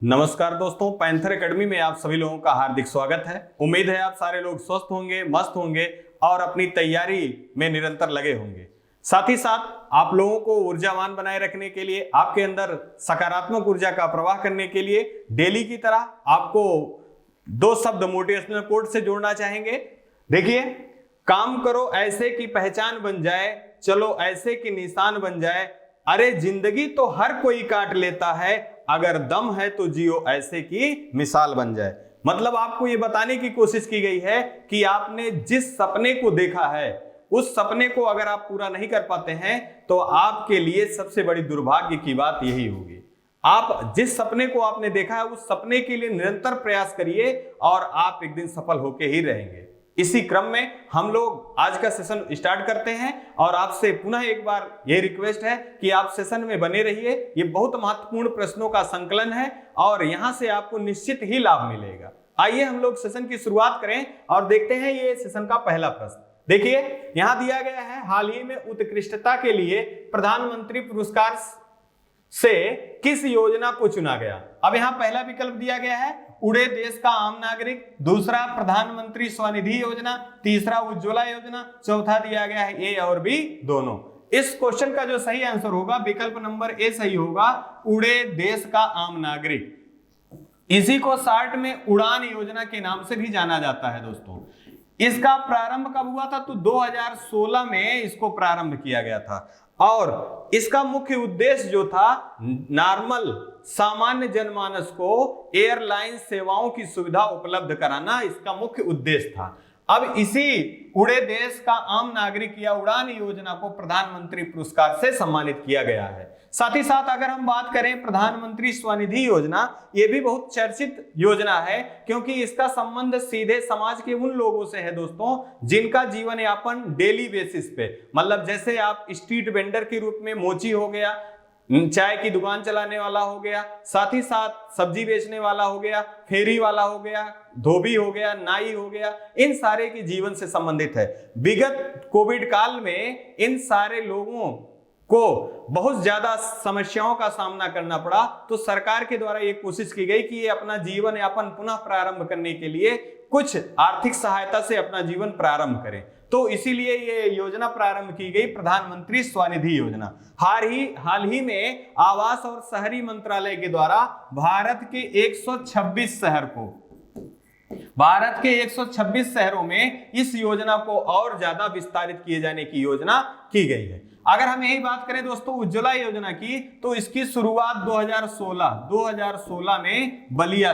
नमस्कार दोस्तों, panther academy में आप सभी लोगों का हार्दिक स्वागत है। उम्मीद है आप सारे लोग स्वस्थ होंगे, मस्त होंगे और अपनी तैयारी में निरंतर लगे होंगे। साथ ही साथ आप लोगों को ऊर्जावान बनाए रखने के लिए, आपके अंदर सकारात्मक ऊर्जा का प्रवाह करने के लिए डेली की तरह आपको दो शब्द मोटिवेशनल कोट से जोड़ना चाहेंगे। देखिए, काम करो ऐसे की पहचान बन जाए, चलो ऐसे की निशान बन जाए, अरे जिंदगी तो हर कोई काट लेता है, अगर दम है तो जियो ऐसे की मिसाल बन जाए। मतलब आपको यह बताने की कोशिश की गई है कि आपने जिस सपने को देखा है, उस सपने को अगर आप पूरा नहीं कर पाते हैं तो आपके लिए सबसे बड़ी दुर्भाग्य की बात यही होगी। आप जिस सपने को आपने देखा है, उस सपने के लिए निरंतर प्रयास करिए और आप एक दिन सफल होके ही रहेंगे। इसी क्रम में हम लोग आज का सेशन स्टार्ट करते हैं और आपसे पुनः एक बार यह रिक्वेस्ट है कि आप सेशन में बने रहिए। ये बहुत महत्वपूर्ण प्रश्नों का संकलन है और यहां से आपको निश्चित ही लाभ मिलेगा। आइए हम लोग सेशन की शुरुआत करें और देखते हैं ये सेशन का पहला प्रश्न। देखिए, यहां दिया गया है, हाल ही में उत्कृष्टता के लिए प्रधानमंत्री पुरस्कार से किस योजना को चुना गया। अब यहां पहला विकल्प दिया गया है उड़े देश का आम नागरिक, दूसरा प्रधानमंत्री स्वनिधि योजना, तीसरा उज्ज्वला योजना, चौथा दिया गया है ए और बी दोनों। इस क्वेश्चन का जो सही आंसर होगा विकल्प नंबर ए सही होगा, उड़े देश का आम नागरिक। इसी को शॉर्ट में उड़ान योजना के नाम से भी जाना जाता है। दोस्तों, इसका प्रारंभ कब हुआ था? तो 2016 में इसको प्रारंभ किया गया था और इसका मुख्य उद्देश्य जो था, नॉर्मल सामान्य जनमानस को एयरलाइन सेवाओं की सुविधा उपलब्ध कराना इसका मुख्य उद्देश्य था। अब इसी उड़े देश का आम नागरिक या उड़ान योजना को प्रधानमंत्री पुरस्कार से सम्मानित किया गया है। साथ ही साथ अगर हम बात करें प्रधानमंत्री स्वनिधि योजना, ये भी बहुत चर्चित योजना है क्योंकि इसका संबंध सीधे समाज के उन लोगों से है दोस्तों जिनका जीवन यापन डेली बेसिस पे, मतलब जैसे आप स्ट्रीट वेंडर के रूप में मोची हो गया, चाय की दुकान चलाने वाला हो गया, साथ ही साथ सब्जी बेचने वाला हो गया, फेरी वाला हो गया, धोबी हो गया, नाई हो गया, इन सारे के जीवन से संबंधित है। विगत कोविड काल में इन सारे लोगों को बहुत ज्यादा समस्याओं का सामना करना पड़ा, तो सरकार के द्वारा ये कोशिश की गई कि ये अपना जीवन यापन पुनः प्रारंभ करने के लिए कुछ आर्थिक सहायता से अपना जीवन प्रारंभ करें। तो इसीलिए ये योजना प्रारंभ की गई, प्रधानमंत्री स्वनिधि योजना। हाल ही में आवास और शहरी मंत्रालय के द्वारा भारत के 126 शहरों में इस योजना को और ज्यादा विस्तारित किए जाने की योजना की गई है। अगर हम यही बात करें दोस्तों उज्ज्वला योजना की, तो इसकी शुरुआत 2016 में बलिया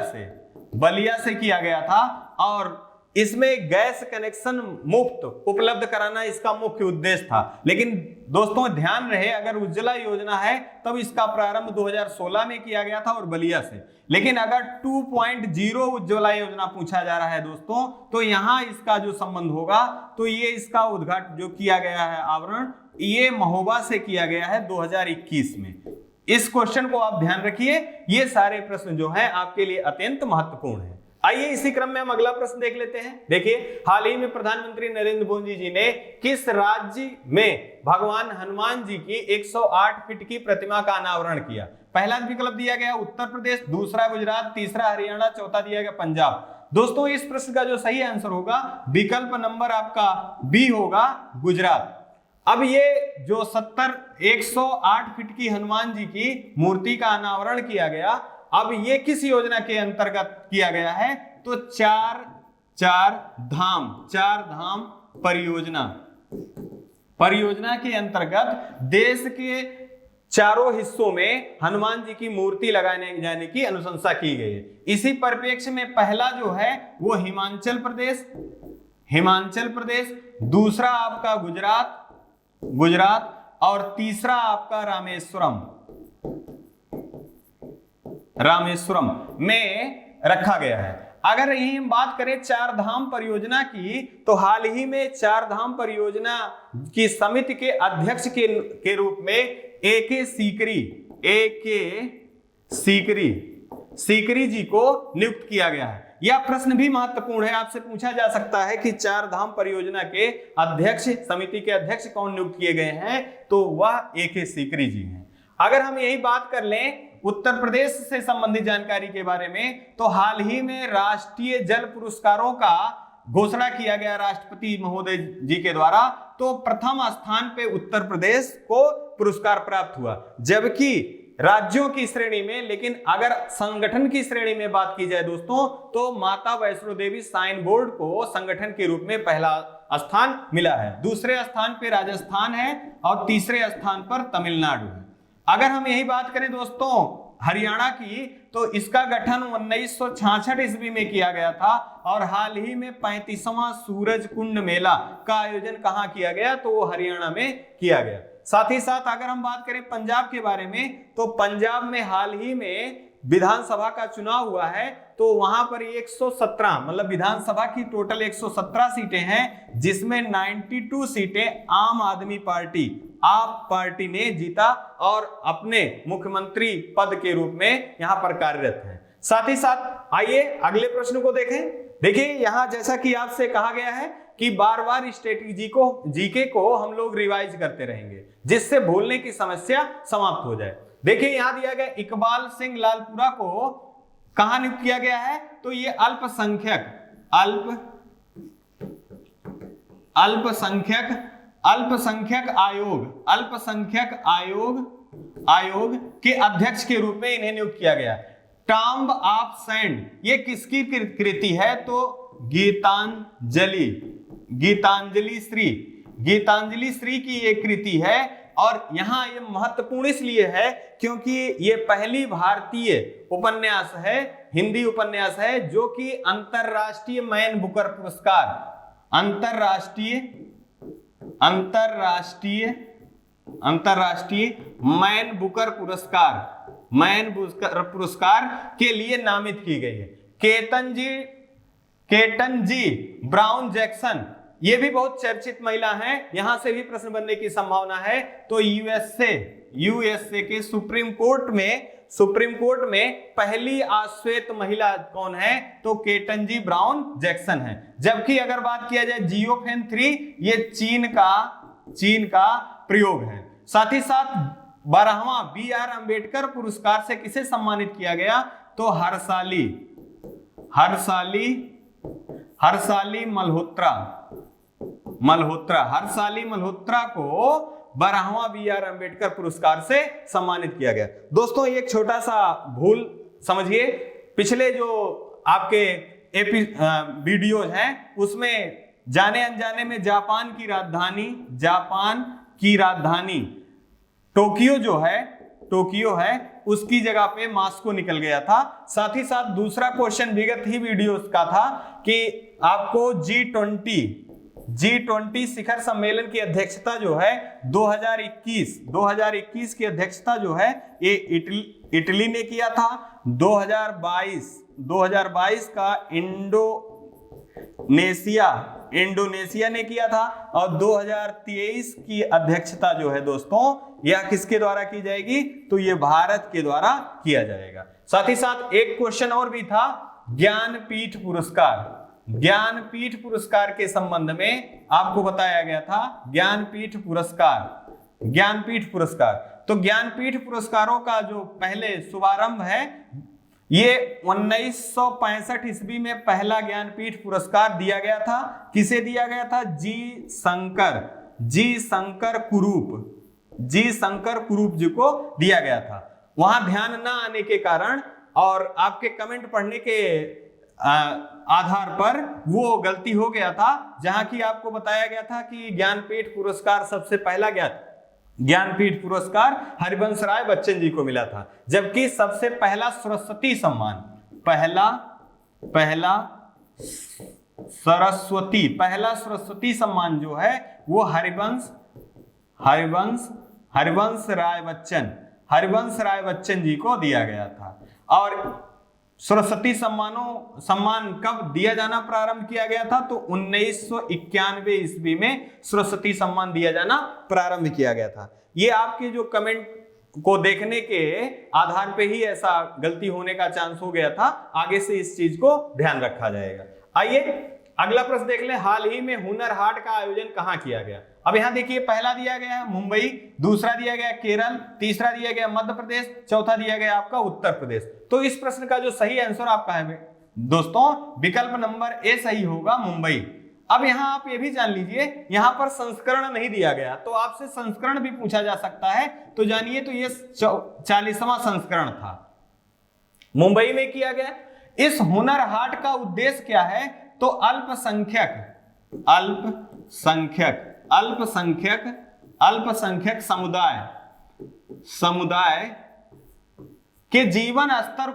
से किया गया था और इसमें गैस कनेक्शन मुफ्त उपलब्ध कराना इसका मुख्य उद्देश्य था। लेकिन दोस्तों ध्यान रहे, अगर उज्ज्वला योजना है तब इसका प्रारंभ 2016 में किया गया था और बलिया से। लेकिन अगर 2.0 उज्ज्वला योजना पूछा जा रहा है दोस्तों, तो यहां इसका जो संबंध होगा, तो ये इसका उद्घाटन जो किया गया है आवरण, ये महोबा से किया गया है 2021 में। इस क्वेश्चन को आप ध्यान रखिए, ये सारे प्रश्न जो है आपके लिए अत्यंत महत्वपूर्ण है। आइए इसी क्रम में हम अगला प्रश्न देख लेते हैं। देखिए, हाल ही में प्रधानमंत्री नरेंद्र मोदी जी ने किस राज्य में भगवान हनुमान जी की 108 फीट की प्रतिमा का अनावरण किया? पहला विकल्प दिया गया उत्तर प्रदेश, दूसरा गुजरात, तीसरा हरियाणा, चौथा दिया गया पंजाब। दोस्तों, इस प्रश्न का जो सही आंसर होगा विकल्प नंबर आपका बी होगा, गुजरात। अब ये जो 108 फीट की हनुमान जी की मूर्ति का अनावरण किया गया, अब ये किस योजना के अंतर्गत किया गया है? तो चार धाम परियोजना के अंतर्गत देश के चारों हिस्सों में हनुमान जी की मूर्ति लगाने जाने की अनुशंसा की गई है। इसी परिप्रेक्ष्य में पहला जो है वो हिमाचल प्रदेश, दूसरा आपका गुजरात और तीसरा आपका रामेश्वरम में रखा गया है। अगर यही हम बात करें चार धाम परियोजना की, तो हाल ही में चार धाम परियोजना की समिति के अध्यक्ष के रूप में ए के सीकरी जी को नियुक्त किया गया है। यह प्रश्न भी महत्वपूर्ण है, आपसे पूछा जा सकता है कि चार धाम परियोजना के अध्यक्ष, समिति के अध्यक्ष कौन नियुक्त किए गए हैं? तो वह ए के सीकरी जी हैं। अगर हम यही बात कर लें उत्तर प्रदेश से संबंधित जानकारी के बारे में, तो हाल ही में राष्ट्रीय जल पुरस्कारों का घोषणा किया गया राष्ट्रपति महोदय जी के द्वारा। तो प्रथम स्थान पे उत्तर प्रदेश को पुरस्कार प्राप्त हुआ, जबकि राज्यों की श्रेणी में, लेकिन अगर संगठन की श्रेणी में बात की जाए दोस्तों, तो माता वैष्णो देवी श्राइन बोर्ड को संगठन के रूप में पहला स्थान मिला है। दूसरे स्थान पे राजस्थान है और तीसरे स्थान पर तमिलनाडु है। अगर हम यही बात करें दोस्तों हरियाणा की, तो इसका गठन 1966 ईस्वी में किया गया था और हाल ही में 35वां सूरज कुंड मेला का आयोजन कहां किया गया, तो वो हरियाणा में किया गया। साथ ही साथ अगर हम बात करें पंजाब के बारे में, तो पंजाब में हाल ही में विधानसभा का चुनाव हुआ है, तो वहां पर 117 मतलब विधानसभा की टोटल 117 सीटें हैं, जिसमें 92 सीटें आम आदमी पार्टी आप पार्टी ने जीता और अपने मुख्यमंत्री पद के रूप में यहां पर कार्यरत हैं। साथ ही साथ आइए अगले प्रश्न को देखें। देखिए यहां जैसा कि आपसे कहा गया है कि बार बार स्ट्रेटेजी को जीके को हम लोग रिवाइज करते रहेंगे, जिससे भूलने की समस्या समाप्त हो जाए। देखिए यहां दिया गया इकबाल सिंह लालपुरा को कहां नियुक्त किया गया है, तो ये अल्पसंख्यक आयोग के अध्यक्ष के रूप में इन्हें नियुक्त किया गया। टॉम्ब ऑफ सैंड ये किसकी कृति है, तो गीतांजलि श्री की ये कृति है। और यहां ये महत्वपूर्ण इसलिए है क्योंकि ये पहली भारतीय उपन्यास है, हिंदी उपन्यास है, जो कि अंतरराष्ट्रीय मैन बुकर पुरस्कार, अंतरराष्ट्रीय मैन बुकर पुरस्कार के लिए नामित की गई है। केटन जी ब्राउन जैक्सन ये भी बहुत चर्चित महिला हैं, यहां से भी प्रश्न बनने की संभावना है। तो यूएसए के सुप्रीम कोर्ट में पहली अश्वेत महिला कौन है, तो केटन जी ब्राउन जैक्सन है। जबकि अगर बात किया जाए जियोफेन 3 ये चीन का प्रयोग है। साथ ही साथ 12वां BR अम्बेडकर पुरस्कार से किसे सम्मानित किया गया, तो हर्षाली मल्होत्रा को 12वां BR अम्बेडकर पुरस्कार से सम्मानित किया गया। दोस्तों एक छोटा सा भूल समझिए, पिछले जो आपके वीडियोज हैं उसमें जाने अनजाने में जापान की राजधानी टोक्यो है उसकी जगह पे मास्को निकल गया था। साथ ही साथ दूसरा क्वेश्चन विगत ही वीडियोस का था कि आपको G20 शिखर सम्मेलन की अध्यक्षता जो है 2021 की अध्यक्षता जो है ये इटली ने किया था। 2022 का इंडोनेशिया ने किया था और 2023 की अध्यक्षता जो है दोस्तों यह किसके द्वारा की जाएगी, तो ये भारत के द्वारा किया जाएगा। साथ ही साथ एक क्वेश्चन और भी था ज्ञानपीठ पुरस्कार के संबंध में आपको बताया गया था। ज्ञानपीठ पुरस्कार तो ज्ञानपीठ पुरस्कारों का जो पहले शुभारंभ है ये 1965 ईस्वी में पहला ज्ञानपीठ पुरस्कार दिया गया था। किसे दिया गया था, जी शंकर कुरूप जी को दिया गया था। वहां ध्यान न आने के कारण और आपके कमेंट पढ़ने के आधार पर वो गलती हो गया था, जहां की आपको बताया गया था कि ज्ञानपीठ पुरस्कार सबसे पहला ज्ञानपीट पुरस्कार हरिवंश राय बच्चन जी को मिला था। जबकि सबसे पहला सरस्वती सम्मान जो है वो हरिवंश राय बच्चन जी को दिया गया था। और सरस्वती सम्मान कब दिया जाना प्रारंभ किया गया था, तो 1991 ईस्वी में सरस्वती सम्मान दिया जाना प्रारंभ किया गया था। ये आपके जो कमेंट को देखने के आधार पे ही ऐसा गलती होने का चांस हो गया था, आगे से इस चीज को ध्यान रखा जाएगा। आइए अगला प्रश्न देख ले, हाल ही में हुनर हाट का आयोजन कहाँ किया गया? अब यहाँ देखिए, पहला दिया गया है मुंबई, दूसरा दिया गया केरल, तीसरा दिया गया मध्य प्रदेश, चौथा दिया गया आपका उत्तर प्रदेश। तो इस प्रश्न का जो सही आंसर आपका है दोस्तों विकल्प नंबर ए सही होगा, मुंबई। अब यहाँ आप ये भी जान लीजिए, यहाँ पर संस्करण नहीं दिया गया, तो आपसे संस्करण भी पूछा जा सकता है। तो जानिए, तो ये 40वां संस्करण था, मुंबई में किया गया। इस हुनर हाट का उद्देश्य क्या है? तो अल्पसंख्यक समुदाय के जीवन स्तर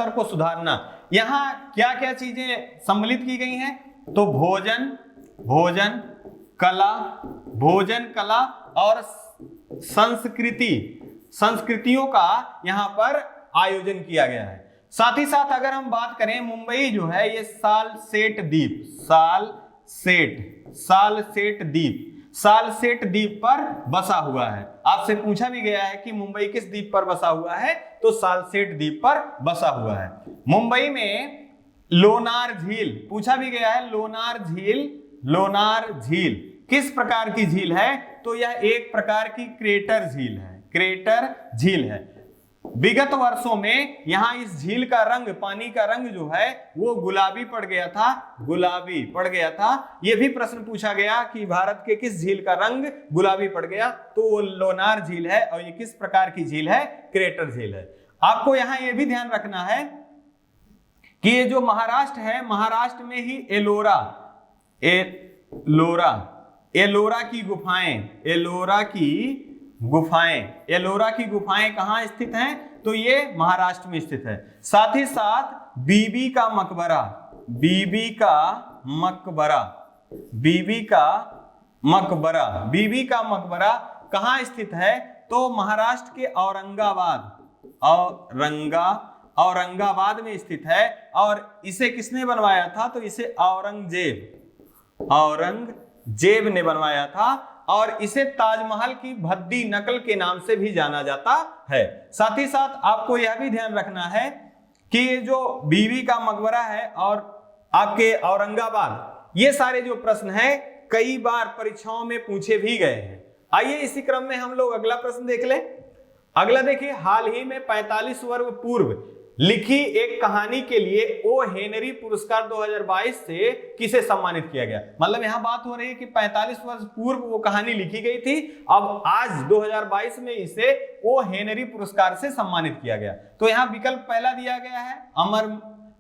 को सुधारना। यहां क्या क्या चीजें सम्मिलित की गई हैं? तो भोजन कला और संस्कृतियों का यहां पर आयोजन किया गया है। साथ ही साथ अगर हम बात करें, मुंबई जो है ये सालसेट द्वीप पर बसा हुआ है। आपसे पूछा भी गया है कि मुंबई किस द्वीप पर बसा हुआ है? तो सालसेट द्वीप पर बसा हुआ है। मुंबई में लोनार झील पूछा भी गया है। लोनार झील किस प्रकार की झील है? तो यह एक प्रकार की क्रेटर झील है। विगत वर्षों में यहां इस झील का रंग, पानी का रंग जो है वो गुलाबी पड़ गया था। यह भी प्रश्न पूछा गया कि भारत के किस झील का रंग गुलाबी पड़ गया? तो वो लोनार झील है। और ये किस प्रकार की झील है? क्रेटर झील है। आपको यहां यह भी ध्यान रखना है कि ये जो महाराष्ट्र है, महाराष्ट्र में ही एलोरा की गुफाएं कहां स्थित हैं? तो ये महाराष्ट्र में स्थित है। साथ ही साथ बीबी का मकबरा कहां स्थित है? तो महाराष्ट्र के औरंगाबाद में स्थित है। और इसे किसने बनवाया था? तो इसे औरंगजेब ने बनवाया था। और इसे ताजमहल की भद्दी नकल के नाम से भी जाना जाता है। साथ ही साथ आपको यह भी ध्यान रखना है कि ये जो बीबी का मकबरा है और आपके औरंगाबाद, ये सारे जो प्रश्न हैं कई बार परीक्षाओं में पूछे भी गए हैं। आइए इसी क्रम में हम लोग अगला प्रश्न देख लें। अगला देखिए, हाल ही में 45 वर्ष पूर्व लिखी एक कहानी के लिए ओ हेनरी पुरस्कार 2022 से किसे सम्मानित किया गया? मतलब यहां बात हो रही है कि 45 वर्ष पूर्व वो कहानी लिखी गई थी, अब आज 2022 में इसे ओ हेनरी पुरस्कार से सम्मानित किया गया। तो यहां विकल्प पहला दिया गया है अमर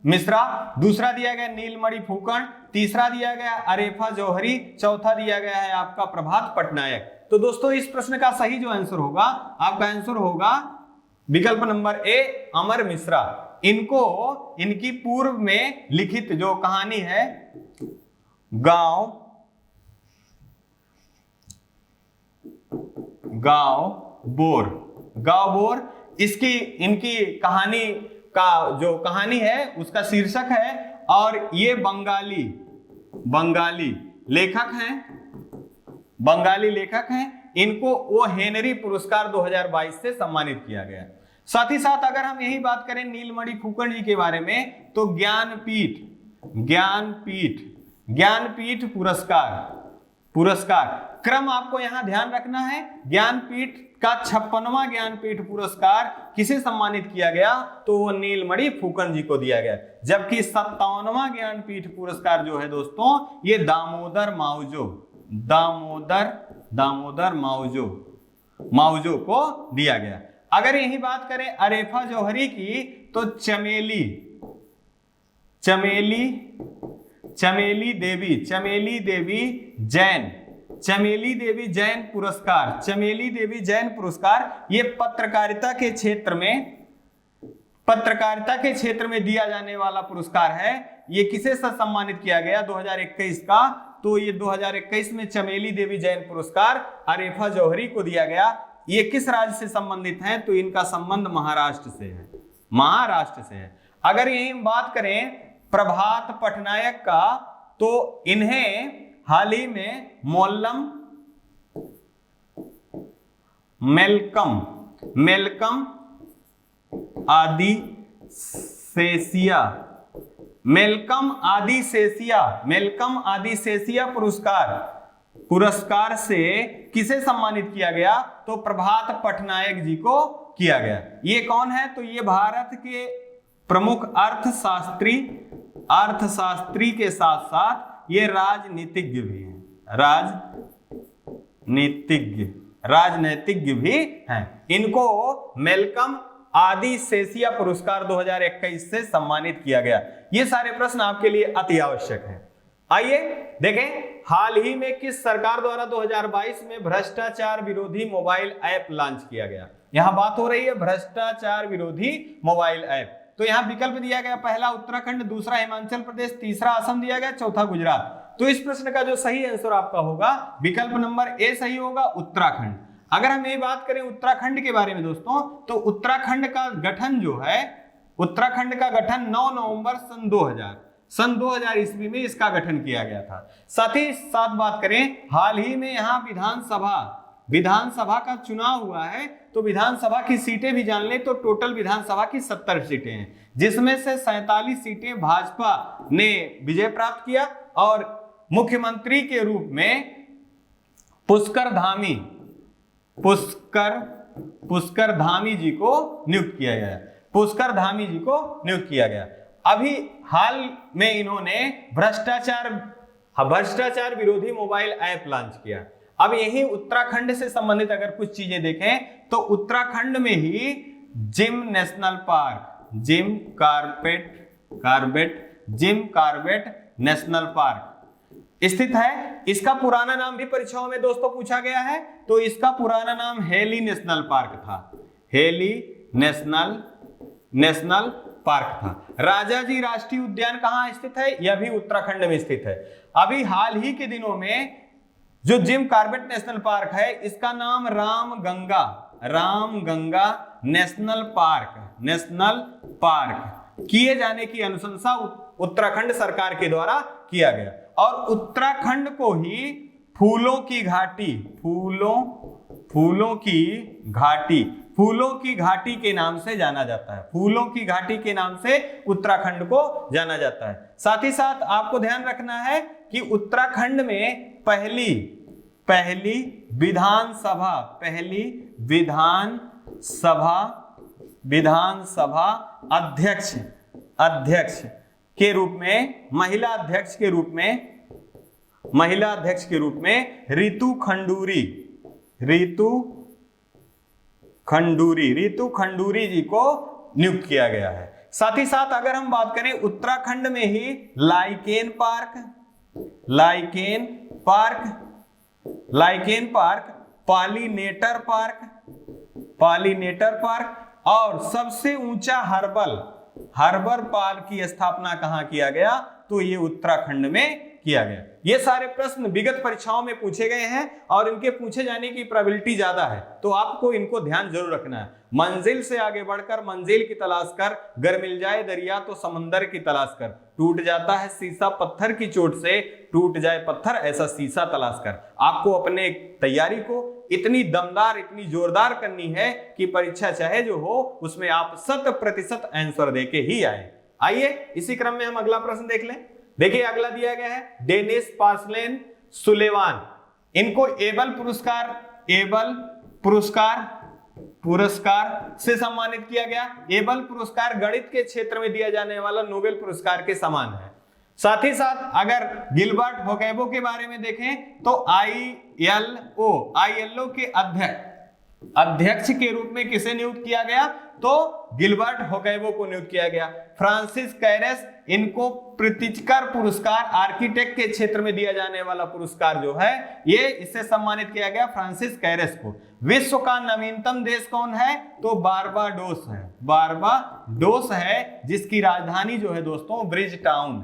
मिश्रा, दूसरा दिया गया नीलमणि फुकन, तीसरा दिया गया अरेफा जौहरी, चौथा दिया गया है आपका प्रभात पटनायक। तो दोस्तों इस प्रश्न का सही जो आंसर होगा, आपका आंसर होगा विकल्प नंबर ए अमर मिश्रा। इनकी पूर्व में लिखित जो कहानी है गांव बोर, इनकी कहानी का जो कहानी है उसका शीर्षक है। और ये बंगाली लेखक हैं। इनको ओ हेनरी पुरस्कार 2022 से सम्मानित किया गया। साथ ही साथ अगर हम यही बात करें नीलमणि फुकन जी के बारे में, तो ज्ञानपीठ पुरस्कार क्रम आपको यहां ध्यान रखना है। ज्ञानपीठ का 56वां ज्ञानपीठ पुरस्कार किसे सम्मानित किया गया? तो वो नीलमणि फुकन जी को दिया गया। जबकि 57वां ज्ञानपीठ पुरस्कार जो है दोस्तों, ये दामोदर माउजो को दिया गया। अगर यही बात करें अरेफा जौहरी की, तो चमेली देवी जैन पुरस्कार ये पत्रकारिता के क्षेत्र में दिया जाने वाला पुरस्कार है। ये किसे सम्मानित किया गया 2021 का? तो ये 2021 में चमेली देवी जैन पुरस्कार अरेफा जौहरी को दिया गया। ये किस राज्य से संबंधित हैं? तो इनका संबंध महाराष्ट्र से है। अगर यही बात करें प्रभात पटनायक का, तो इन्हें हाल ही में मेलकम सेसिया, मेलकम आदिसेसिया पुरस्कार से किसे सम्मानित किया गया? तो प्रभात पटनायक जी को किया गया। ये कौन है? तो ये भारत के प्रमुख अर्थशास्त्री के साथ साथ ये राजनीतिज्ञ भी हैं, राजनीतिज्ञ भी हैं। इनको मेलकम आदिसेसिया पुरस्कार 2021 से सम्मानित किया गया। ये सारे प्रश्न आपके लिए अति आवश्यक हैं। आइए देखें, हाल ही में किस सरकार द्वारा 2022 में भ्रष्टाचार विरोधी मोबाइल ऐप लॉन्च किया गया? यहां बात हो रही है भ्रष्टाचार विरोधी मोबाइल ऐप। तो यहां विकल्प दिया गया, पहला उत्तराखंड, दूसरा हिमाचल प्रदेश, तीसरा असम दिया गया, चौथा गुजरात। तो इस प्रश्न का जो सही आंसर आपका होगा विकल्प नंबर ए सही होगा, उत्तराखंड। अगर हम ये बात करें उत्तराखंड के बारे में दोस्तों, तो उत्तराखंड का गठन जो है, उत्तराखंड का गठन 9 नवंबर सन 2000 ईस्वी में इसका गठन किया गया था। साथ ही साथ बात करें, हाल ही में यहाँ विधानसभा का चुनाव हुआ है। तो विधानसभा की सीटें भी जान लें तो टोटल विधानसभा की 70 सीटें हैं, जिसमें से 47 सीटें भाजपा ने विजय प्राप्त किया और मुख्यमंत्री के रूप में पुष्कर धामी जी को नियुक्त किया गया। अभी हाल में इन्होंने भ्रष्टाचार विरोधी मोबाइल ऐप लॉन्च किया। अब यही उत्तराखंड से संबंधित अगर कुछ चीजें देखें तो उत्तराखंड में ही Jim National Park, Jim Corbett National Park स्थित है। इसका पुराना नाम भी परीक्षाओं में दोस्तों पूछा गया है। तो इसका पुराना नाम हेली नेशनल पार्क था, हेली नेशनल पार्क था। राजाजी राष्ट्रीय उद्यान कहां स्थित है? यह भी उत्तराखंड में स्थित है। अभी हाल ही के दिनों में जो जिम कार्बेट नेशनल पार्क है, इसका नाम रामगंगा नेशनल पार्क किए जाने की अनुशंसा उत्तराखंड सरकार के द्वारा किया गया। और उत्तराखंड को ही फूलों की घाटी के नाम से जाना जाता है। फूलों की घाटी के नाम से उत्तराखंड को जाना जाता है। साथ ही साथ आपको ध्यान रखना है कि उत्तराखंड में पहली विधानसभा अध्यक्ष के रूप में, महिला अध्यक्ष के रूप में रितु खंडूरी जी को नियुक्त किया गया है। साथ ही साथ अगर हम बात करें उत्तराखंड में ही लाइकेन पार्क, पॉलिनेटर पार्क और सबसे ऊंचा हर्बल पार्क की स्थापना कहां किया गया? तो ये उत्तराखंड में किया गया। ये सारे प्रश्न विगत परीक्षाओं में पूछे गए हैं और इनके पूछे जाने की प्रोबेबिलिटी ज्यादा है, तो आपको इनको ध्यान जरूर रखना है। मंजिल से आगे बढ़कर मंजिल की तलाश कर, गर मिल जाए दरिया तो समंदर की तलाश कर, टूट जाता है शीशा पत्थर की चोट से, टूट जाए पत्थर ऐसा शीशा तलाश कर। आपको अपने तैयारी को इतनी दमदार, इतनी जोरदार करनी है कि परीक्षा चाहे जो हो उसमें आप 100% आंसर देके ही आए। आइए इसी क्रम में हम अगला प्रश्न देख लें। देखिए अगला दिया गया है डेनिस पार्सलेन सुलेवान, इनको एबल पुरस्कार से सम्मानित किया गया। एबल पुरस्कार गणित के क्षेत्र में दिया जाने वाला नोबेल पुरस्कार के समान है। साथ ही साथ अगर गिलबर्ट होकैबो के बारे में देखें तो आईएलओ के अध्यक्ष के रूप में किसे नियुक्त किया गया? तो गिलबर्ट होकैबो को नियुक्त किया गया। फ्रांसिस कैरेस, इनको प्रित्जकर पुरस्कार, आर्किटेक्ट के क्षेत्र में दिया जाने वाला पुरस्कार जो है, ये इससे सम्मानित किया गया फ्रांसिस कैरेस को। विश्व का नवीनतम देश कौन है? तो बारबाडोस है, जिसकी राजधानी जो है दोस्तों ब्रिज टाउन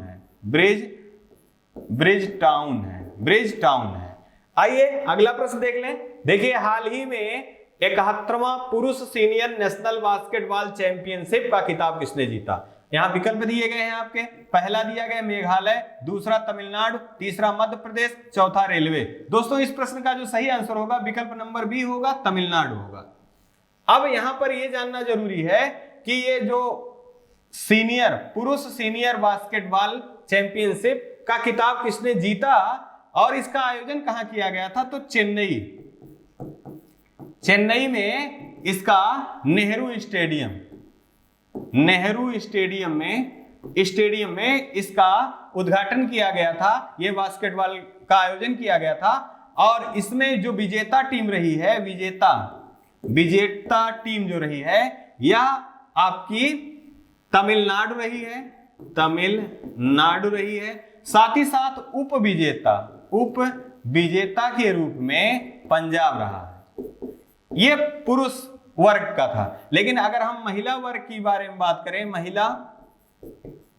है। आइए अगला प्रश्न देख लें। देखिए हाल ही में 71वां पुरुष सीनियर नेशनल बास्केटबॉल चैंपियनशिप का खिताब किसने जीता? यहां विकल्प दिए गए हैं आपके। पहला दिया गया मेघालय, दूसरा तमिलनाडु, तीसरा मध्य प्रदेश, चौथा रेलवे। दोस्तों इस प्रश्न का जो सही आंसर होगा विकल्प नंबर बी होगा, तमिलनाडु होगा। अब यहां पर यह जानना जरूरी है कि ये जो सीनियर पुरुष सीनियर बास्केटबॉल चैंपियनशिप का खिताब किसने जीता और इसका आयोजन कहां किया गया था? तो चेन्नई में इसका नेहरू स्टेडियम में इसका उद्घाटन किया गया था। यह बास्केटबॉल का आयोजन किया गया था और इसमें जो विजेता टीम रही है, विजेता टीम जो रही है यह आपकी तमिलनाडु रही है। साथ ही साथ उप विजेता के रूप में पंजाब रहा है। यह पुरुष वर्ग का था। लेकिन अगर हम महिला वर्ग के बारे में बात करें,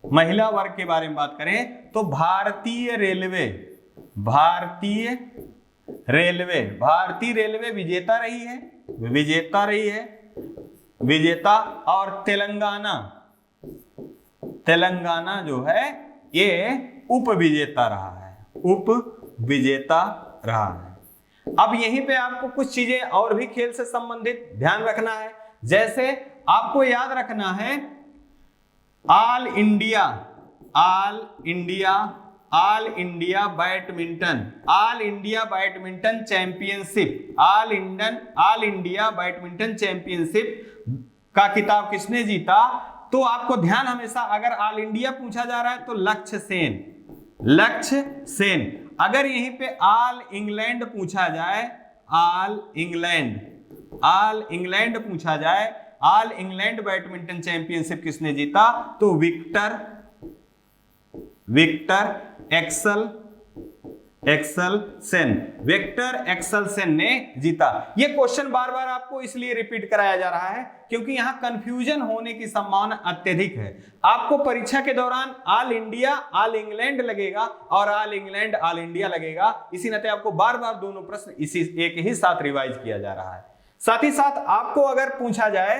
महिला वर्ग के बारे में बात करें तो भारतीय रेलवे विजेता रही है और तेलंगाना जो है ये उप विजेता रहा है। अब यहीं पे आपको कुछ चीजें और भी खेल से संबंधित ध्यान रखना है। जैसे आपको याद रखना है ऑल इंडिया बैडमिंटन चैंपियनशिप का खिताब किसने जीता? तो आपको ध्यान हमेशा, अगर ऑल इंडिया पूछा जा रहा है तो लक्ष्य सेन। अगर यहीं पे ऑल इंग्लैंड पूछा जाए, ऑल इंग्लैंड बैडमिंटन चैंपियनशिप किसने जीता? तो विक्टर एक्सल सेन ने जीता। यह क्वेश्चन बार बार आपको इसलिए रिपीट कराया जा रहा है क्योंकि यहां कंफ्यूजन होने की संभावना अत्यधिक है। आपको परीक्षा के दौरान ऑल इंडिया ऑल इंग्लैंड लगेगा और ऑल इंग्लैंड ऑल इंडिया लगेगा। इसी नाते आपको बार बार दोनों प्रश्न इसी एक ही साथ रिवाइज किया जा रहा है। साथ ही साथ आपको अगर पूछा जाए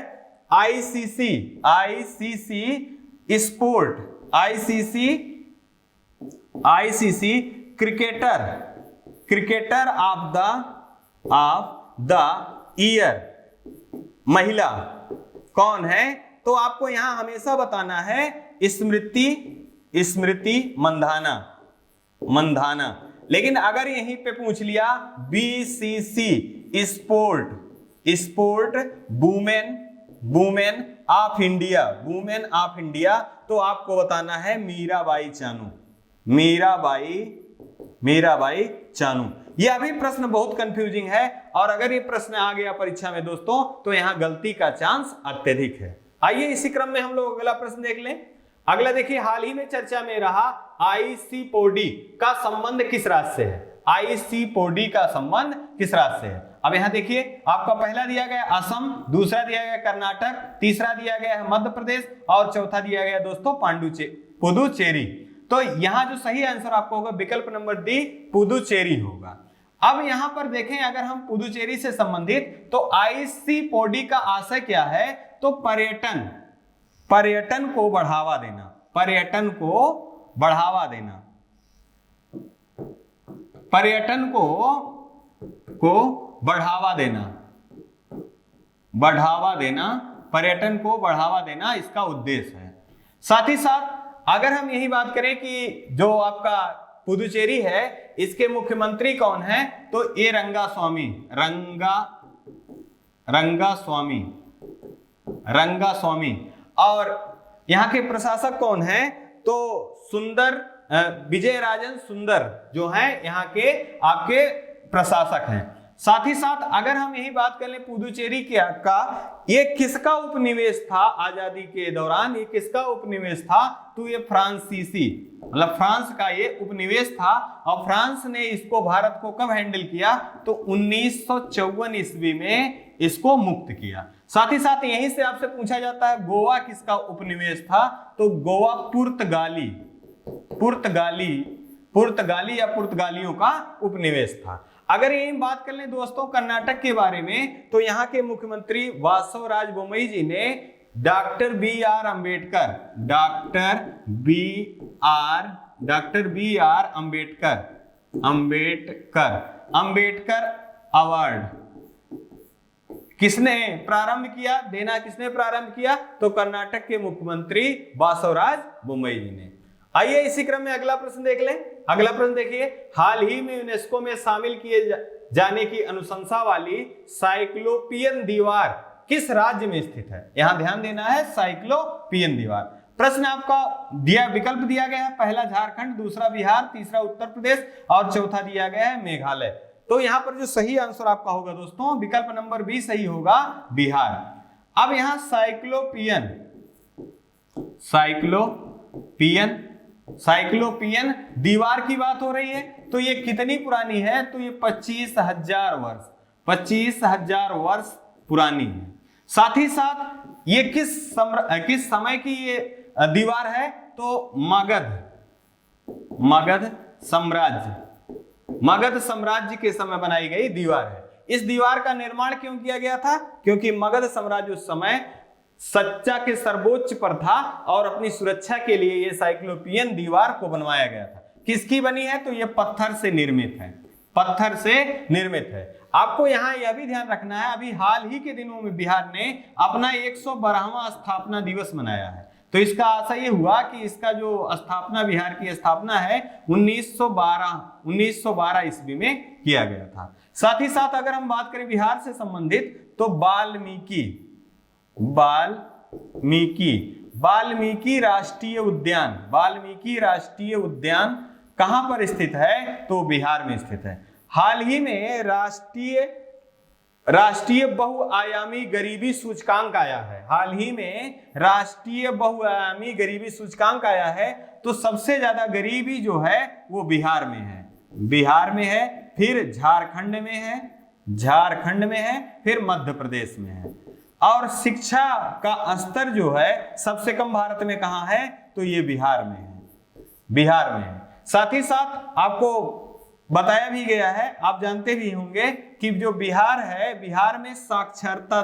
ICC cricketer of the year महिला कौन है? तो आपको यहां हमेशा बताना है स्मृति मंधाना। लेकिन अगर यहीं पे पूछ लिया BCC sport women of India तो आपको बताना है मीराबाई चानू। यह अभी प्रश्न बहुत कंफ्यूजिंग है और अगर ये प्रश्न आ गया परीक्षा में दोस्तों तो यहां गलती का चांस अत्यधिक है। आइए इसी क्रम में हम लोग अगला प्रश्न देख लें। अगला देखिए, हाल ही में चर्चा में रहा आईसीपीओडी का संबंध किस राज्य से है? आईसीपीओडी का संबंध किस राज्य से है? अब यहां देखिए, आपका पहला दिया गया असम, दूसरा दिया गया कर्नाटक, तीसरा दिया गया है मध्य प्रदेश और चौथा दिया गया दोस्तों पुदुचेरी। तो यहां जो सही आंसर आपको होगा विकल्प नंबर डी पुदुचेरी होगा। अब यहां पर देखें, अगर हम पुदुचेरी से संबंधित तो आईसीपीओडी का आशय क्या है? तो पर्यटन को बढ़ावा देना इसका उद्देश्य है। साथ ही साथ अगर हम यही बात करें कि जो आपका पुदुचेरी है इसके मुख्यमंत्री कौन है? तो ए रंगास्वामी और यहां के प्रशासक कौन है? तो विजयराजन सुंदर जो है यहाँ के आपके प्रशासक हैं। साथ ही साथ अगर हम यही बात कर लें पुदुचेरी का ये किसका उपनिवेश था आजादी के दौरान? ये किसका उपनिवेश था? तो ये फ्रांसीसी मतलब फ्रांस का ये उपनिवेश था और फ्रांस ने इसको भारत को कब हैंडल किया? तो 1954 ईस्वी में इसको मुक्त किया। साथ ही साथ यहीं से आपसे पूछा जाता है गोवा किसका उपनिवेश था? तो गोवा पुर्तगाली या पुर्तगालियों का उपनिवेश था। अगर यही बात कर लें दोस्तों कर्नाटक के बारे में तो यहाँ के मुख्यमंत्री वासवराज बोम्मई जी ने doctor B R Ambedkar award किसने प्रारंभ किया, देना किसने प्रारंभ किया? तो कर्नाटक के मुख्यमंत्री बासवराज बोम्मई जी ने। आइए इसी क्रम में अगला प्रश्न देख लें। अगला प्रश्न देखिए, हाल ही में यूनेस्को में शामिल किए जाने की अनुशंसा वाली साइक्लोपियन दीवार किस राज्य में स्थित है? यहां ध्यान देना है, साइक्लोपियन दीवार। प्रश्न आपका दिया, विकल्प दिया गया है, पहला झारखंड, दूसरा बिहार, तीसरा उत्तर प्रदेश और चौथा दिया गया है मेघालय। तो यहां पर जो सही आंसर आपका होगा दोस्तों, विकल्प नंबर बी सही होगा, बिहार। अब यहां साइक्लोपियन दीवार की बात हो रही है। तो ये कितनी पुरानी है? तो ये 25,000 वर्ष, 25,000 वर्ष पुरानी है। साथ ही साथ ये किस समय की ये दीवार है? तो मगध साम्राज्य के समय बनाई गई दीवार है। इस दीवार का निर्माण क्यों किया गया था? क्योंकि मगध साम्राज्य उस समय सच्चा के सर्वोच्च पर था और अपनी सुरक्षा के लिए ये साइक्लोपियन दीवार को बनवाया गया था। किसकी बनी है? तो ये पत्थर से निर्मित है, पत्थर से निर्मित है। आपको यहां यह भी ध्यान रखना है, अभी हाल ही के दिनों में बिहार ने अपना 112वां स्थापना दिवस मनाया है। तो इसका आशा ये हुआ कि इसका जो स्थापना, बिहार की स्थापना है 1912 ईस्वी में किया गया था। साथ ही साथ अगर हम बात करें बिहार से संबंधित, तो वाल्मीकि राष्ट्रीय उद्यान कहां पर स्थित है? तो बिहार में स्थित है। हाल ही में राष्ट्रीय बहुआयामी गरीबी सूचकांक आया है। हाल ही में राष्ट्रीय बहुआयामी गरीबी सूचकांक आया है। तो सबसे ज्यादा गरीबी जो है वो बिहार में है, फिर झारखंड में है, फिर मध्य प्रदेश में है। और शिक्षा का स्तर जो है सबसे कम भारत में कहां है? तो ये बिहार में है। साथ ही साथ आपको बताया भी गया है, आप जानते भी होंगे कि जो बिहार है, बिहार में साक्षरता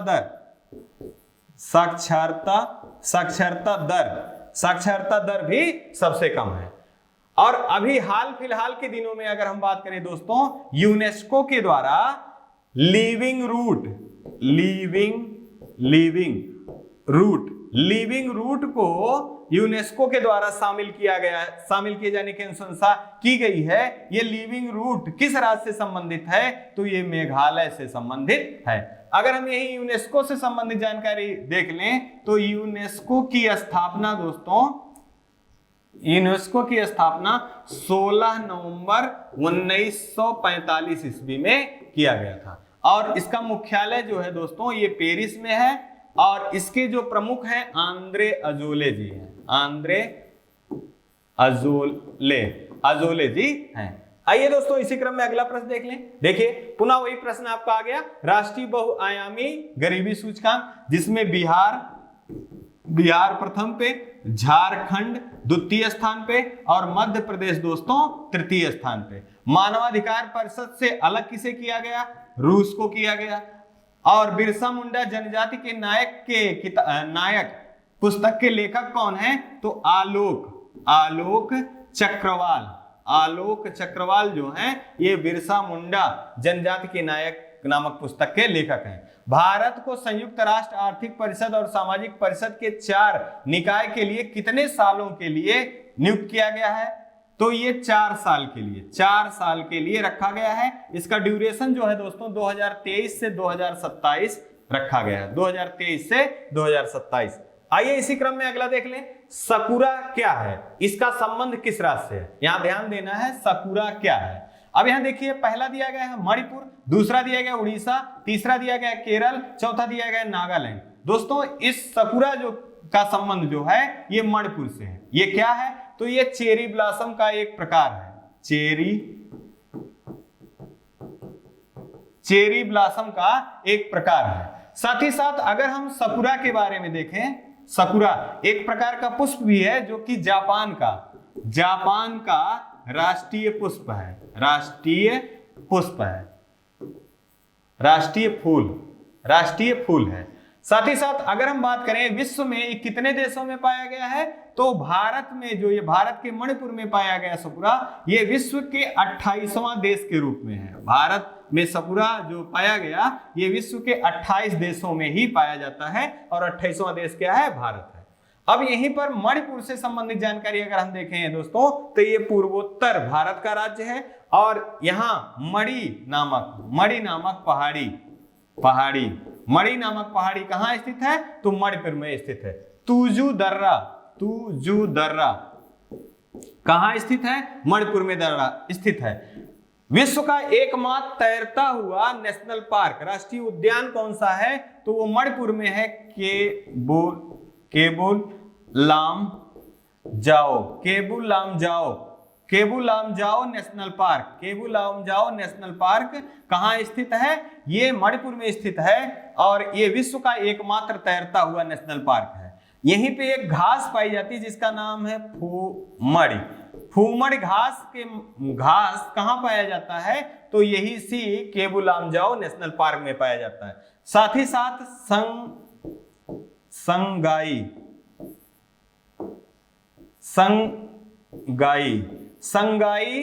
दर भी सबसे कम है। और अभी हाल फिलहाल के दिनों में अगर हम बात करें दोस्तों, यूनेस्को के द्वारा लिविंग रूट को यूनेस्को के द्वारा शामिल किए जाने की अनुशंसा की गई है। ये लिविंग रूट किस राज्य से संबंधित है? तो ये मेघालय से संबंधित है। अगर हम यही यूनेस्को से संबंधित जानकारी देख लें, तो यूनेस्को की स्थापना दोस्तों, 16 नवंबर 1945 ईस्वी में किया गया था। और इसका मुख्यालय जो है दोस्तों, ये पेरिस में है। और इसके जो प्रमुख हैं आंद्रे अजोले जी हैं, अजोले जी हैं। आइए दोस्तों इसी क्रम में अगला प्रश्न देख लें। देखिए पुनः वही प्रश्न आपका आ गया, राष्ट्रीय बहुआयामी गरीबी सूचकांक, जिसमें बिहार प्रथम पे, झारखंड द्वितीय स्थान पे और मध्य प्रदेश दोस्तों तृतीय स्थान पे। मानवाधिकार परिषद से अलग किसे किया गया? रूस को किया गया। और बिरसा मुंडा जनजाति के नायक पुस्तक के लेखक कौन है? तो आलोक चक्रवाल जो हैं, ये बिरसा मुंडा जनजाति के नायक नामक पुस्तक के लेखक हैं। भारत को संयुक्त राष्ट्र आर्थिक परिषद और सामाजिक परिषद के 4 निकाय के लिए कितने सालों के लिए नियुक्त किया गया है? तो ये 4 साल के लिए रखा गया है। इसका ड्यूरेशन जो है दोस्तों 2023 से 2027 रखा गया है, 2023 से 2027। आइए इसी क्रम में अगला देख लें, सकुरा क्या है? इसका संबंध किस राज्य से है? यहां ध्यान देना है, सकुरा क्या है। अब यहां देखिए, पहला दिया गया है मणिपुर, दूसरा दिया गया उड़ीसा, तीसरा दिया गया केरल, चौथा दिया गया नागालैंड। दोस्तों इस सकुरा जो का संबंध जो है ये मणिपुर से है। ये क्या है? तो ये चेरी ब्लॉसम का एक प्रकार है, चेरी ब्लॉसम का एक प्रकार है। साथ ही साथ अगर हम सकुरा के बारे में देखें, सकुरा एक प्रकार का पुष्प भी है जो कि जापान का राष्ट्रीय पुष्प है, राष्ट्रीय फूल है। साथ ही साथ अगर हम बात करें विश्व में कितने देशों में पाया गया है, तो भारत में, जो ये भारत के मणिपुर में पाया गया सपुरा, ये विश्व के 28वां देश के रूप में है। भारत में सपुरा जो पाया गया ये विश्व के 28 देशों में ही पाया जाता है और 28वां देश क्या है, भारत है। अब यहीं पर मणिपुर से संबंधित जानकारी अगर हम देखें दोस्तों, तो ये पूर्वोत्तर भारत का राज्य है और यहाँ मणि नामक पहाड़ी कहाँ स्थित है, तो मणिपुर में स्थित है। तुजू दर्रा कहाँ स्थित है, मणिपुर में दर्रा स्थित है। विश्व का एकमात्र तैरता हुआ नेशनल पार्क, राष्ट्रीय उद्यान कौन सा है, तो वो मणिपुर में है, केबुल लामजाओ नेशनल पार्क कहाँ स्थित है, ये मणिपुर में स्थित है और ये विश्व का एकमात्र तैरता हुआ नेशनल पार्क है। यहीं पे एक घास पाई जाती है जिसका नाम है फूमड़ घास कहाँ पाया जाता है, तो यही सी केबुल लामजाओ नेशनल पार्क में पाया जाता है। साथ ही साथ संगाई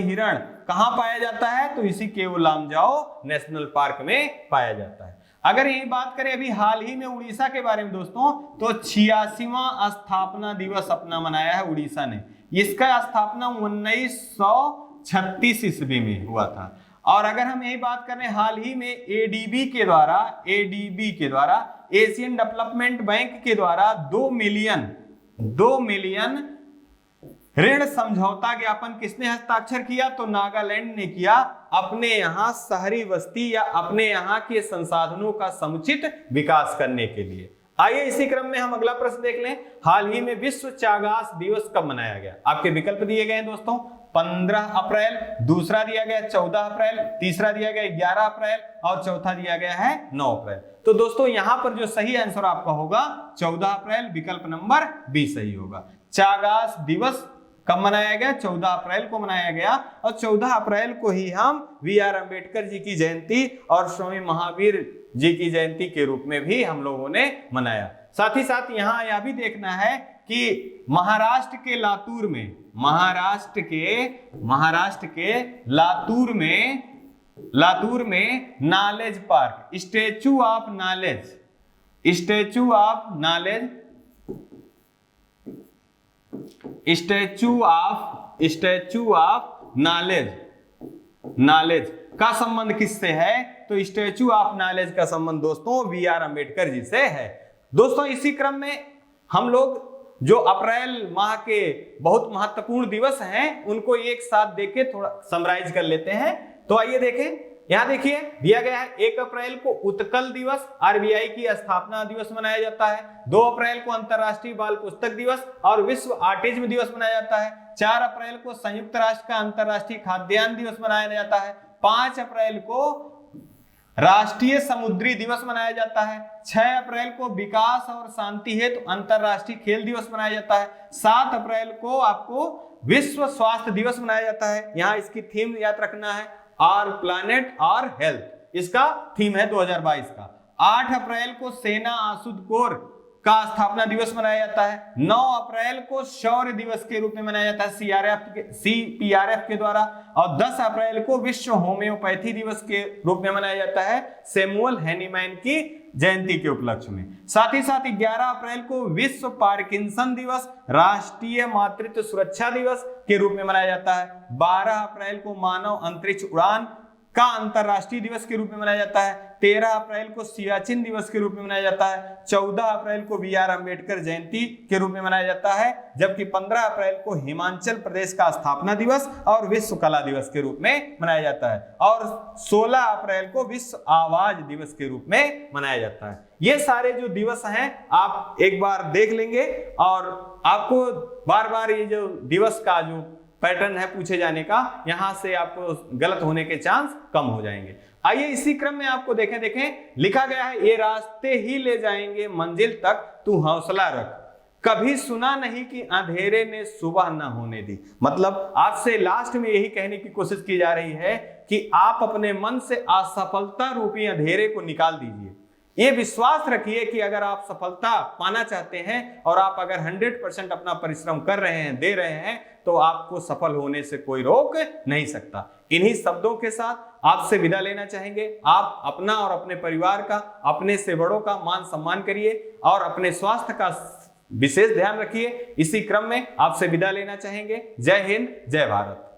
हिरण कहाँ पाया जाता है, तो इसी केबुल लामजाओ नेशनल पार्क में पाया जाता है। अगर यही बात करें अभी हाल ही में उड़ीसा के बारे में दोस्तों, तो 86वां स्थापना दिवस अपना मनाया है उड़ीसा ने। इसका स्थापना 1936 ईस्वी में हुआ था। और अगर हम यही बात करें हाल ही में एडीबी के द्वारा एशियन डेवलपमेंट बैंक के द्वारा 2 मिलियन ऋण समझौता ज्ञापन किसने हस्ताक्षर किया, तो नागालैंड ने किया, अपने यहाँ शहरी बस्ती या अपने यहाँ के संसाधनों का समुचित विकास करने के लिए। आइए इसी क्रम में हम अगला प्रश्न देख लें, हाल ही में विश्व चागास दिवस कब मनाया गया। आपके विकल्प दिए गए हैं दोस्तों, 15 अप्रैल, दूसरा दिया गया 14 अप्रैल, तीसरा दिया गया 11 अप्रैल और चौथा दिया गया है 9 अप्रैल। तो दोस्तों यहां पर जो सही आंसर आपका होगा 14 अप्रैल, विकल्प नंबर बी सही होगा। चागास दिवस कब मनाया गया, 14 अप्रैल को मनाया गया और 14 अप्रैल को ही हम वी.आर. अम्बेडकर जी की जयंती और स्वामी महावीर जी की जयंती के रूप में भी हम लोगों ने मनाया। साथ ही साथ यहाँ यह भी देखना है कि महाराष्ट्र के लातूर में knowledge park, statue of knowledge का संबंध किससे है, तो स्टैचू ऑफ नॉलेज का संबंध दोस्तों वी.आर. अम्बेडकर जी से है। दोस्तों इसी क्रम में हम लोग जो अप्रैल माह के बहुत महत्वपूर्ण दिवस हैं उनको एक साथ देख के थोड़ा समराइज कर लेते हैं। तो आइए देखें, यहां देखिए दिया गया है 1 अप्रैल को उत्कल दिवस, आरबीआई की स्थापना दिवस मनाया जाता है। 2 अप्रैल को अंतरराष्ट्रीय बाल पुस्तक दिवस और विश्व ऑटिज्म दिवस मनाया जाता है। 4 अप्रैल को संयुक्त राष्ट्र का अंतरराष्ट्रीय खाद्यान्न दिवस मनाया जाता है। 5 अप्रैल को राष्ट्रीय समुद्री दिवस मनाया जाता है। 6 अप्रैल को विकास और शांति हेतु अंतरराष्ट्रीय खेल दिवस मनाया जाता है। 7 अप्रैल को आपको विश्व स्वास्थ्य दिवस मनाया जाता है। यहाँ इसकी थीम याद रखना है, आवर प्लैनेट और हेल्थ, इसका थीम है 2022 का। 8 अप्रैल को सेना आसुद कोर का स्थापना दिवस मनाया जाता है। 9 अप्रैल को शौर्य दिवस के रूप में मनाया जाता है सीपीआरएफ के द्वारा। और 10 अप्रैल को विश्व होम्योपैथी दिवस के रूप में मनाया जाता है सैमुअल हैनीमैन की जयंती के उपलक्ष्य में। साथ ही साथ 11 अप्रैल को विश्व पार्किंसन दिवस, राष्ट्रीय मातृत्व सुरक्षा दिवस के रूप में मनाया जाता है। 12 अप्रैल को मानव अंतरिक्ष उड़ान का अंतरराष्ट्रीय दिवस के रूप में मनाया जाता है। 13 अप्रैल को सियाचिन दिवस के रूप में मनाया जाता है। 14 अप्रैल को वी.आर. अम्बेडकर जयंती के रूप में मनाया जाता है, जबकि 15 अप्रैल को हिमाचल प्रदेश का स्थापना दिवस और विश्व कला दिवस के रूप में मनाया जाता है। और 16 अप्रैल को विश्व आवाज दिवस के रूप में मनाया जाता है। ये सारे जो दिवस हैं आप एक बार देख लेंगे और आपको बार बार ये जो दिवस का जो पैटर्न है पूछे जाने का, यहां से आपको गलत होने के चांस कम हो जाएंगे। आइए इसी क्रम में आपको देखें लिखा गया है, ये रास्ते ही ले जाएंगे मंजिल तक, तू हौसला रख, कभी सुना नहीं कि अंधेरे ने सुबह न होने दी। मतलब आपसे लास्ट में यही कहने की कोशिश की जा रही है कि आप अपने मन से असफलता रूपी अंधेरे को निकाल दीजिए। ये विश्वास रखिए कि अगर आप सफलता पाना चाहते हैं और आप अगर 100% अपना परिश्रम कर रहे हैं, दे रहे हैं, तो आपको सफल होने से कोई रोक नहीं सकता। इन्हीं शब्दों के साथ आपसे विदा लेना चाहेंगे। आप अपना और अपने परिवार का, अपने से बड़ों का मान सम्मान करिए और अपने स्वास्थ्य का विशेष ध्यान रखिए। इसी क्रम में आपसे विदा लेना चाहेंगे। जय हिंद, जय भारत।